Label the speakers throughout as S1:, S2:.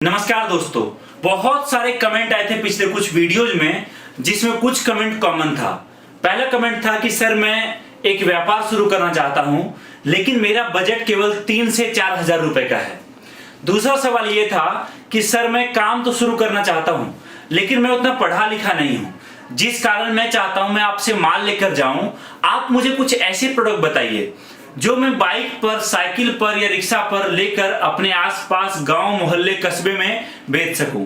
S1: नमस्कार दोस्तों, बहुत सारे कमेंट आए थे पिछले कुछ वीडियोज में, जिसमें कुछ कमेंट कॉमन था। पहला कमेंट था कि सर मैं एक व्यापार शुरू करना चाहता हूं, लेकिन मेरा बजट केवल 3 से 4 हजार रुपए का है। दूसरा सवाल यह था कि सर मैं काम तो शुरू करना चाहता हूं, लेकिन मैं उतना पढ़ा लिखा नहीं हूं, जिस कारण मैं चाहता हूं मैं आपसे माल लेकर जाऊं। आप मुझे कुछ ऐसे प्रोडक्ट बताइए जो मैं बाइक पर, साइकिल पर या रिक्शा पर लेकर अपने आसपास गांव, मोहल्ले, कस्बे में बेच सकूं।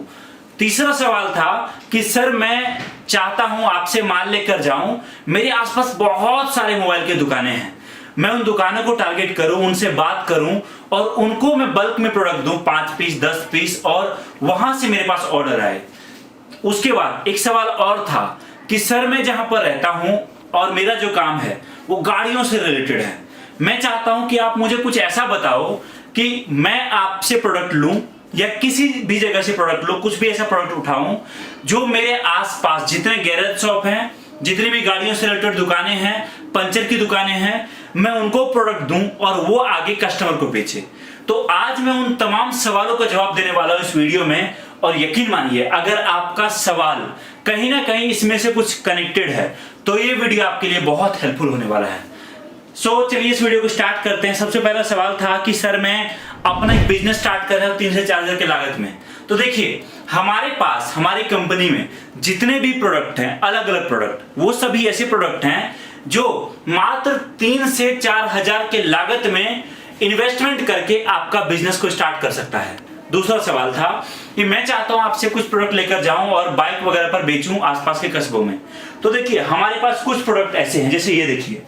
S1: तीसरा सवाल था कि सर मैं चाहता हूं आपसे माल लेकर जाऊं, मेरे आसपास बहुत सारे मोबाइल की दुकानें हैं, मैं उन दुकानों को टारगेट करूं, उनसे बात करूं और उनको मैं बल्क में प्रोडक्ट दूं, 5 पीस, 10 पीस, और वहां से मेरे पास ऑर्डर आए। उसके बाद एक सवाल और था कि सर मैं जहां पर रहता हूं और मेरा जो काम है वो गाड़ियों से रिलेटेड है, मैं चाहता हूं कि आप मुझे कुछ ऐसा बताओ कि मैं आपसे प्रोडक्ट लूं या किसी भी जगह से प्रोडक्ट लूं, कुछ भी ऐसा प्रोडक्ट उठाऊं जो मेरे आसपास जितने गैरेज शॉप हैं, जितनी भी गाड़ियों से रिलेटेड दुकानें हैं, पंचर की दुकानें हैं, मैं उनको प्रोडक्ट दूं और वो आगे कस्टमर को बेचे। तो आज मैं उन तमाम सवालों का जवाब देने वाला हूं इस वीडियो में, और यकीन मानिए अगर आपका सवाल कहीं ना कहीं इसमें से कुछ कनेक्टेड है तो ये वीडियो आपके लिए बहुत हेल्पफुल होने वाला है। चलिए इस वीडियो को स्टार्ट करते हैं। सबसे पहला सवाल था कि सर मैं अपना एक बिजनेस स्टार्ट कर रहा हूं 3 से 4 हजार की लागत में। तो देखिए, हमारे पास हमारी कंपनी में जितने भी प्रोडक्ट हैं, अलग अलग प्रोडक्ट, वो सभी ऐसे प्रोडक्ट हैं जो मात्र 3 से 4 हजार के लागत में इन्वेस्टमेंट करके आपका बिजनेस को स्टार्ट कर सकता है। दूसरा सवाल था कि मैं चाहता हूं आपसे कुछ प्रोडक्ट लेकर जाऊं और बाइक वगैरह पर बेचूं आसपास के कस्बों में। तो देखिए, हमारे पास कुछ प्रोडक्ट ऐसे हैं, जैसे ये देखिए,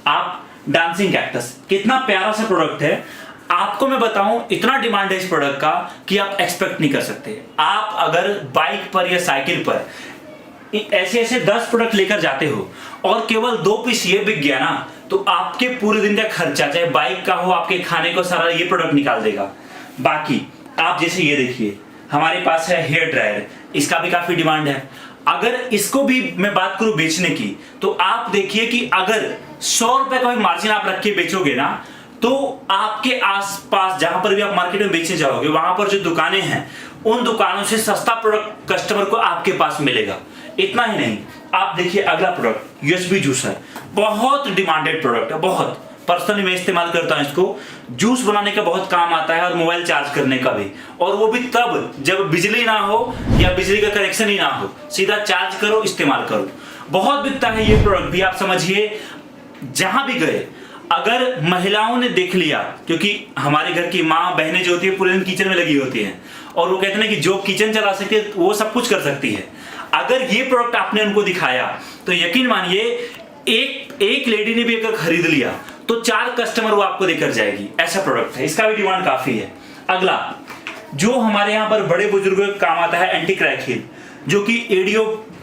S1: आप डांसिंग कैक्टस, कितना प्यारा सा प्रोडक्ट है। आपको मैं बताऊं, इतना डिमांड है इस प्रोडक्ट का कि आप एक्सपेक्ट नहीं कर सकते। आप अगर बाइक पर या साइकिल पर ऐसे ऐसे 10 प्रोडक्ट लेकर जाते हो और केवल 2 पीस ये बिक गया ना, तो आपके पूरे दिन का खर्चा, चाहे बाइक का हो, आपके खाने को सारा ये प्रोडक्ट निकाल देगा। बाकी आप जैसे ये देखिए, हमारे पास है हेयर ड्रायर, इसका भी काफी डिमांड है। अगर इसको भी मैं बात करूं बेचने की, तो आप देखिए कि अगर 100 रुपए का भी मार्जिन आप रख के बेचोगे ना, तो आपके आसपास जहां पर भी आप मार्केट में बेचने जाओगे, वहां पर जो दुकानें हैं, उन दुकानों से सस्ता प्रोडक्ट कस्टमर को आपके पास मिलेगा। इतना ही नहीं, आप देखिए अगला प्रोडक्ट यूएसबी जूसर, बहुत डिमांडेड प्रोडक्ट है, बहुत। पर्सनली मैं इस्तेमाल करता हूं इसको, जूस बनाने का बहुत काम आता है और मोबाइल चार्ज करने का भी, और वो भी तब जब बिजली ना हो या बिजली का कनेक्शन ही ना हो, सीधा चार्ज करो, इस्तेमाल करो। बहुत बिकता है ये प्रोडक्ट भी। आप समझिए, जहां भी गए, अगर महिलाओं ने देख लिया, क्योंकि हमारे घर की माँ बहनें जो होती है पूरे दिन किचन में लगी होती हैं, और वो कहते हैं कि जो किचन चला सकती है वो सब कुछ कर सकती है। अगर ये प्रोडक्ट आपने उनको दिखाया तो यकीन मानिए, एक लेडी ने भी अगर खरीद लिया तो 4 कस्टमर वो आपको देकर जाएगी। ऐसा प्रोडक्ट है, इसका भी डिमांड काफी है। अगला जो हमारे यहाँ पर बड़े बुजुर्गों के काम आता है, एंटी क्रैक हील, जो कि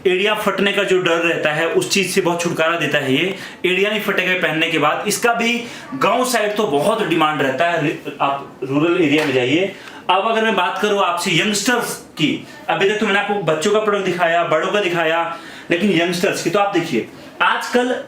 S1: एड़िया फटने का जो डर रहता है उस चीज से बहुत छुटकारा देता है। ये एड़िया नहीं फटेगा पहनने के बाद। इसका भी गांव साइड तो बहुत डिमांड रहता है, आप रूरल एरिया में जाइए। अब अगर मैं बात करूं आपसे यंगस्टर्स की, अभी तक तो मैंने आपको बच्चों का प्रोडक्ट दिखाया, बड़ों का दिखाया, लेकिन यंगस्टर्स की तो आप देखिए, आजकल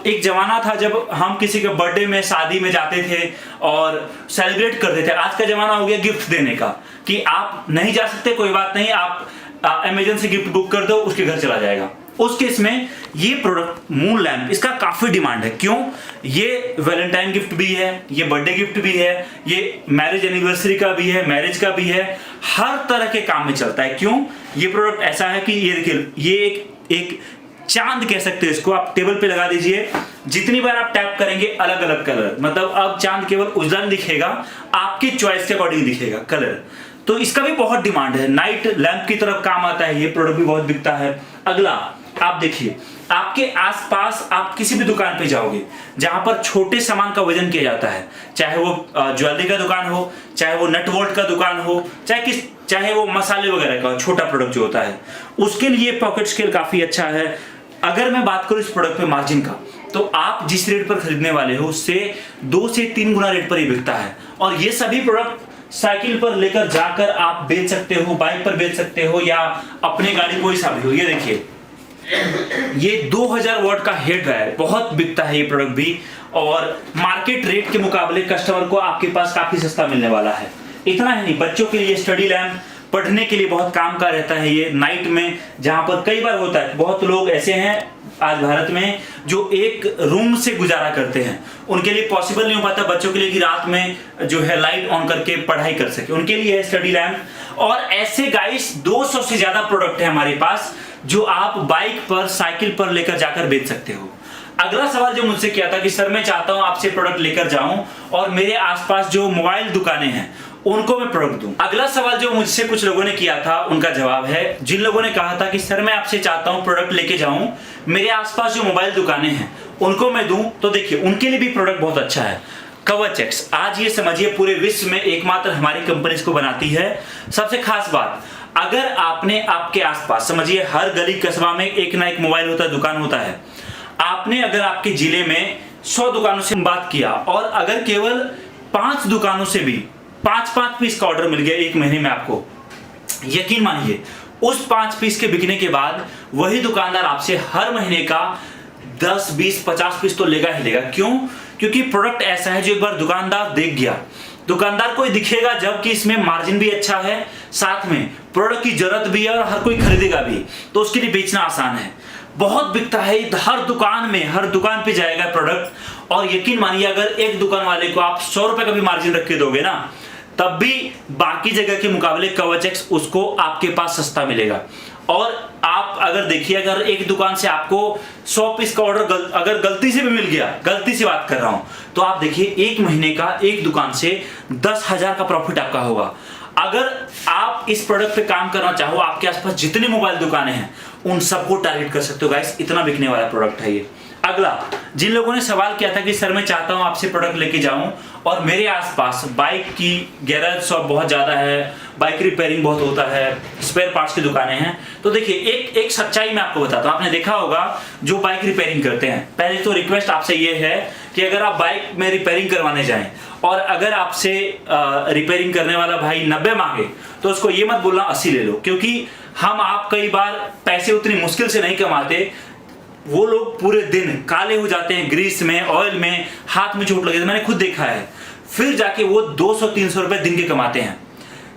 S1: एक जमाना था जब हम किसी के बर्थडे में, शादी में जाते थे और सेलिब्रेट करते थे। आज का जमाना हो गया गिफ्ट देने का, कि आप नहीं जा सकते, कोई बात नहीं, आप अमेज़न से गिफ्ट बुक कर दो, उसके घर चला जाएगा। उस केस में ये प्रोडक्ट मून लैंप, इसका काफी डिमांड है। क्यों? ये वैलेंटाइन गिफ्ट भी है, ये बर्थडे गिफ्ट भी है, ये मैरिज एनिवर्सरी का भी है, मैरिज का भी है, हर तरह के काम में चलता है। क्यों? ये प्रोडक्ट ऐसा है कि ये देखिए, ये एक चांद कह सकते हैं इसको। आप टेबल पे लगा दीजिए, जितनी बार आप टैप करेंगे अलग अलग कलर, मतलब अब चांद केवल उजला नहीं दिखेगा, आपकी चॉइस के अकॉर्डिंग दिखेगा कलर। तो इसका भी बहुत डिमांड है, नाइट लैंप की तरफ काम आता है, ये प्रोडक्ट भी बहुत बिकता है। अगला आप देखिए, आपके आसपास आप किसी भी दुकान पे जाओगे जहां पर छोटे सामान का वजन किया जाता है, चाहे वो ज्वेलरी का दुकान हो, चाहे वो नट बोल्ट का दुकान हो, चाहे वो मसाले वगैरह का छोटा प्रोडक्ट जो होता है, उसके लिए पॉकेट स्केल काफी अच्छा है। अगर मैं बात करूं इस प्रोडक्ट पे मार्जिन का, तो आप जिस रेट पर खरीदने वाले हो उससे 2 से 3 गुना रेट पर ही बिकता है। और ये सभी प्रोडक्ट साइकिल पर लेकर जाकर आप बेच सकते हो, बाइक पर बेच सकते हो, या अपने गाड़ी कोई सा भी हो। ये देखिए, ये 2000 वॉट का हेयर ड्रायर बहुत बिकता है ये प्रोडक्ट भी, और मार्केट रेट के मुकाबले कस्टमर को आपके पास काफी सस्ता मिलने वाला है। इतना ही नहीं, बच्चों के लिए स्टडी लैम्प, पढ़ने के लिए बहुत काम का रहता है ये नाइट में, जहां पर कई बार होता है बहुत लोग ऐसे हैं आज भारत में जो एक रूम से गुजारा करते हैं, उनके लिए पॉसिबल नहीं हो पाता बच्चों के लिए कि रात में जो है लाइट ऑन करके पढ़ाई कर सके, उनके लिए है स्टडी लैम्प। और ऐसे गाइस 200 से ज्यादा प्रोडक्ट है हमारे पास जो आप बाइक पर, साइकिल पर लेकर जाकर बेच सकते हो। अगला सवाल जो मुझसे किया था कि सर मैं चाहता हूं आपसे प्रोडक्ट लेकर जाऊं और मेरे आसपास जो मोबाइल दुकानें हैं उनको मैं प्रोडक्ट दूं। अगला सवाल जो मुझसे कुछ लोगों ने किया था उनका जवाब है, जिन लोगों ने कहा था कि सर मैं आपसे चाहता हूं प्रोडक्ट लेके जाऊं, मेरे आसपास जो मोबाइल दुकानें हैं उनको मैं दूं, तो देखिए उनके लिए भी प्रोडक्ट बहुत अच्छा है। कवच एक्स, आज ये समझिए पूरे विश्व में एकमात्र हमारी कंपनी इसको बनाती है। सबसे खास बात, अगर आपने आपके आसपास, समझिए हर गली कस्बा में एक ना एक मोबाइल होता है, दुकान होता है, आपने अगर आपके जिले में 100 दुकानों से बात किया और अगर केवल 5 दुकानों से भी 5-5 पीस का ऑर्डर मिल गया एक महीने में आपको, यकीन मानिए उस 5 पीस के बिकने के बाद वही दुकानदार आपसे हर महीने का 10, 20, 50 पीस तो लेगा ही लेगा। क्यों? क्योंकि प्रोडक्ट ऐसा है जो एक बार दुकानदार देख गया, दुकानदार को दिखेगा जब कि इसमें मार्जिन भी अच्छा है, साथ में प्रोडक्ट की जरूरत भी है और हर कोई खरीदेगा भी, तो उसके लिए बेचना आसान है, बहुत बिकता है, हर दुकान में, हर दुकान पे जाएगा प्रोडक्ट। और यकीन मानिए अगर एक दुकान वाले को आप 100 रुपए का भी मार्जिन रख के दोगे ना, तब भी बाकी जगह के मुकाबले कवच एक्स उसको आपके पास सस्ता मिलेगा। और आप अगर देखिए, अगर एक दुकान से आपको 100 पीस का ऑर्डर अगर गलती से भी मिल गया, गलती से बात कर रहा हूं, तो आप देखिए एक महीने का एक दुकान से 10,000 का प्रॉफिट आपका होगा। अगर आप इस प्रोडक्ट पे काम करना चाहो, आपके आसपास जितनी मोबाइल दुकानें हैं उन सबको टारगेट कर सकते हो गाइस, इतना बिकने वाला प्रोडक्ट है ये। अगला, जिन लोगों ने सवाल किया था कि सर मैं चाहता हूं आपसे प्रोडक्ट लेके जाऊं और मेरे आसपास बाइक की गैराज शॉप बहुत ज्यादा है, बाइक रिपेयरिंग बहुत होता है, स्पेयर पार्ट्स की दुकानें हैं, तो देखिए एक सच्चाई मैं आपको बताता हूं। आपने देखा होगा जो बाइक रिपेयरिंग करते हैं, पहले तो रिक्वेस्ट आपसे ये है कि अगर आप बाइक में रिपेयरिंग करवाने जाएं और अगर आपसे रिपेयरिंग करने वाला भाई 90 मांगे तो उसको ये मत बोलना 80 ले लो, क्योंकि आप कई बार पैसे उतनी मुश्किल से नहीं कमाते, वो लोग पूरे दिन काले हो जाते हैं ग्रीस में, ऑयल में, हाथ में चोट लगे, मैंने खुद देखा है, फिर जाके वो 200-300 रुपए दिन के कमाते हैं।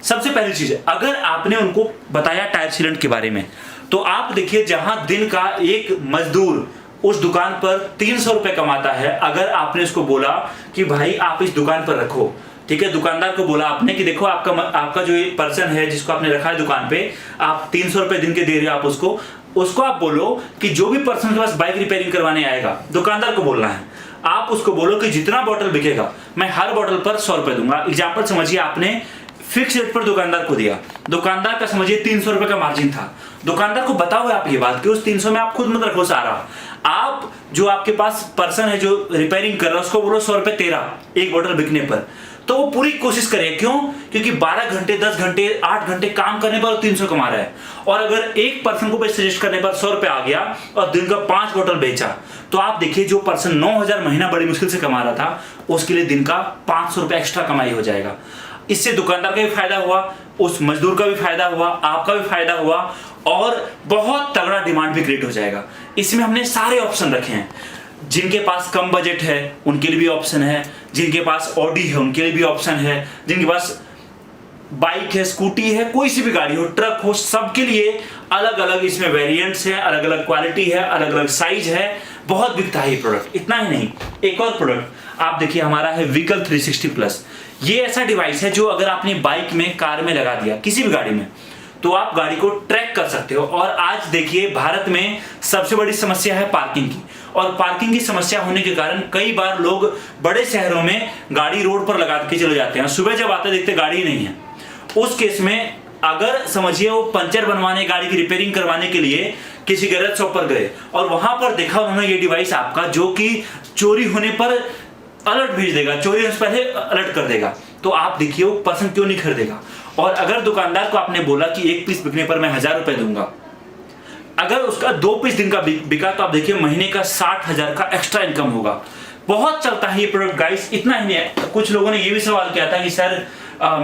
S1: सबसे पहली चीज है, अगर आपने उनको बताया टायर सीलेंट के बारे में, तो आप देखिए जहां दिन का एक मजदूर उस दुकान पर 300 रुपए कमाता है, अगर आपने उसको बोला कि भाई आप इस दुकान पर रखो, ठीक है, दुकानदार को बोला आपने कि देखो आपका जो ये पर्सन है जिसको आपने रखा है दुकान पे, आप 300 रुपए दिन के दे रहे हो, आप उसको आप बोलो कि जो भी पर्सन के पास बाइक रिपेयरिंग करवाने आएगा, दुकानदार को बोलना है, आप उसको बोलो कि जितना बॉटल बिकेगा मैं हर बॉटल पर 100 रुपए दूंगा। एग्जाम्पल समझिए, आपने फिक्स रेट पर दुकानदार को दिया, दुकानदार का समझिए 300 रुपए का मार्जिन था, दुकानदार को बताओ आप ये बात कि उस 300 में आप खुद मत रखो सारा, आप जो आपके पास पर्सन है जो रिपेयरिंग कर रहा है उसको बोलो 100 रुपए तेरा एक बॉटल बिकने पर, तो वो पूरी कोशिश करे। क्यों? क्योंकि 12 घंटे, 10 घंटे, 8 घंटे काम करने पर 300 कमा रहा है, और अगर एक पर्सन को सजेस्ट करने पर 100 रुपए आ गया और दिन का 5 बोतल बेचा, तो आप देखिए जो पर्सन 9,000 महीना बड़ी मुश्किल से कमा रहा था, उसके लिए दिन का 500 रुपए एक्स्ट्रा कमाई हो जाएगा। इससे दुकानदार का भी फायदा हुआ, उस मजदूर का भी फायदा हुआ, आपका भी फायदा हुआ, और बहुत तगड़ा डिमांड भी क्रिएट हो जाएगा। इसमें हमने सारे ऑप्शन रखे हैं, जिनके पास कम बजट है उनके लिए भी ऑप्शन है, जिनके पास ऑडी है उनके लिए भी ऑप्शन है, जिनके पास बाइक है, स्कूटी है, कोई सी भी गाड़ी हो, ट्रक हो, सबके लिए अलग अलग इसमें वेरिएंट्स हैं, अलग अलग क्वालिटी है, अलग अलग साइज है, बहुत बिकता है ये प्रोडक्ट। इतना ही नहीं, एक और प्रोडक्ट आप देखिए हमारा है व्हीकल 360 प्लस। ये ऐसा डिवाइस है जो अगर आपने बाइक में, कार में लगा दिया, किसी भी गाड़ी में, तो आप गाड़ी को ट्रैक कर सकते हो। और आज देखिए भारत में सबसे बड़ी समस्या है पार्किंग की, और पार्किंग की समस्या होने के कारण कई बार लोग बड़े शहरों में गाड़ी रोड पर लगा के चले जाते हैं, सुबह जब आते देखते गाड़ी नहीं है। उस केस में अगर समझिए वो पंचर बनवाने, गाड़ी की रिपेयरिंग करवाने के लिए किसी गैरेज शॉप पर गए और वहां पर देखा उन्होंने ये डिवाइस आपका, जो कि चोरी होने पर अलर्ट भेज देगा, चोरी होने से पहले अलर्ट कर देगा, तो आप देखिए वो पर्सन क्यों नहीं खरीदेगा। और अगर दुकानदार को आपने बोला कि एक पीस बिकने पर मैं 1,000 रुपए दूंगा, अगर उसका 2 पीस दिन का बिका, तो आप देखिए महीने का 60,000 का एक्स्ट्रा इनकम होगा। बहुत चलता है ये प्रोडक्ट गाइस। इतना ही नहीं, कुछ लोगों ने ये भी सवाल किया था कि सर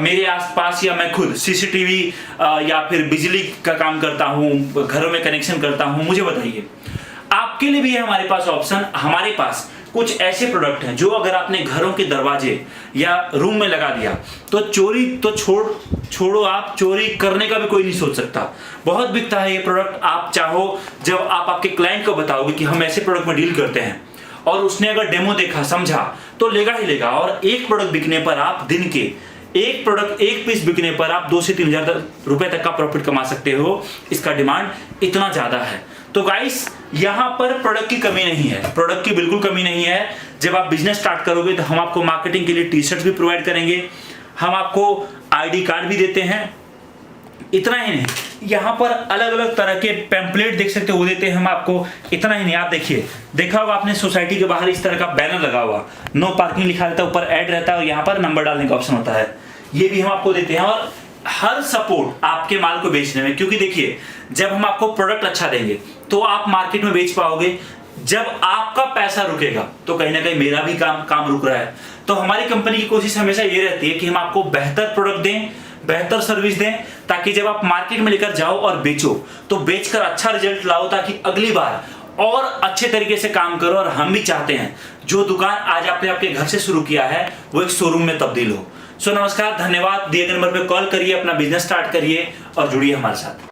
S1: मेरे आसपास या मैं खुद सीसीटीवी या फिर बिजली का काम करता हूँ, घरों में कनेक्शन करता हूँ, मुझे बताइए। आपके लिए भी है हमारे पास ऑप्शन। हमारे पास कुछ ऐसे प्रोडक्ट हैं जो अगर आपने घरों के दरवाजे या रूम में लगा दिया तो चोरी तो छोड़ो, आप चोरी करने का भी कोई नहीं सोच सकता। बहुत बिकता है ये प्रोडक्ट। आप चाहो जब आप आपके क्लाइंट को बताओगे कि हम ऐसे प्रोडक्ट में डील करते हैं और उसने अगर डेमो देखा, समझा, तो लेगा ही लेगा। और एक प्रोडक्ट बिकने पर आप दिन के एक पीस बिकने पर आप 2 से 3 हजार रुपए तक का प्रॉफिट कमा सकते हो। इसका डिमांड इतना ज्यादा है। तो गाइस, यहां पर प्रोडक्ट की कमी नहीं है, प्रोडक्ट की बिल्कुल कमी नहीं है। जब आप बिजनेस स्टार्ट करोगे तो हम आपको मार्केटिंग के लिए टी शर्ट भी प्रोवाइड करेंगे, हम आपको आईडी कार्ड भी देते हैं। इतना ही नहीं, यहाँ पर अलग अलग तरह के पैम्पलेट देख सकते हो, वो देते हैं हम आपको। इतना ही नहीं, आप देखिए, देखा होगा आपने सोसाइटी के बाहर इस तरह का बैनर लगा हुआ, नो पार्किंग लिखा रहता है, ऊपर ऐड रहता है और यहाँ पर नंबर डालने का ऑप्शन होता है, ये भी हम आपको देते हैं। और हर सपोर्ट आपके माल को बेचने में, क्योंकि देखिए जब हम आपको प्रोडक्ट अच्छा देंगे तो आप मार्केट में बेच पाओगे। जब आपका पैसा रुकेगा तो कहीं ना कहीं मेरा भी काम रुक रहा है। तो हमारी कंपनी की कोशिश हमेशा ये रहती है कि हम आपको बेहतर प्रोडक्ट दें, बेहतर सर्विस दें, ताकि जब आप मार्केट में लेकर जाओ और बेचो तो बेचकर अच्छा रिजल्ट लाओ, ताकि अगली बार और अच्छे तरीके से काम करो। और हम भी चाहते हैं जो दुकान आज आपने आपके घर से शुरू किया है वो एक शोरूम में तब्दील हो। नमस्कार, धन्यवाद। दिए गए नंबर पे कॉल करिए, अपना बिजनेस स्टार्ट करिए और जुड़िए हमारे साथ।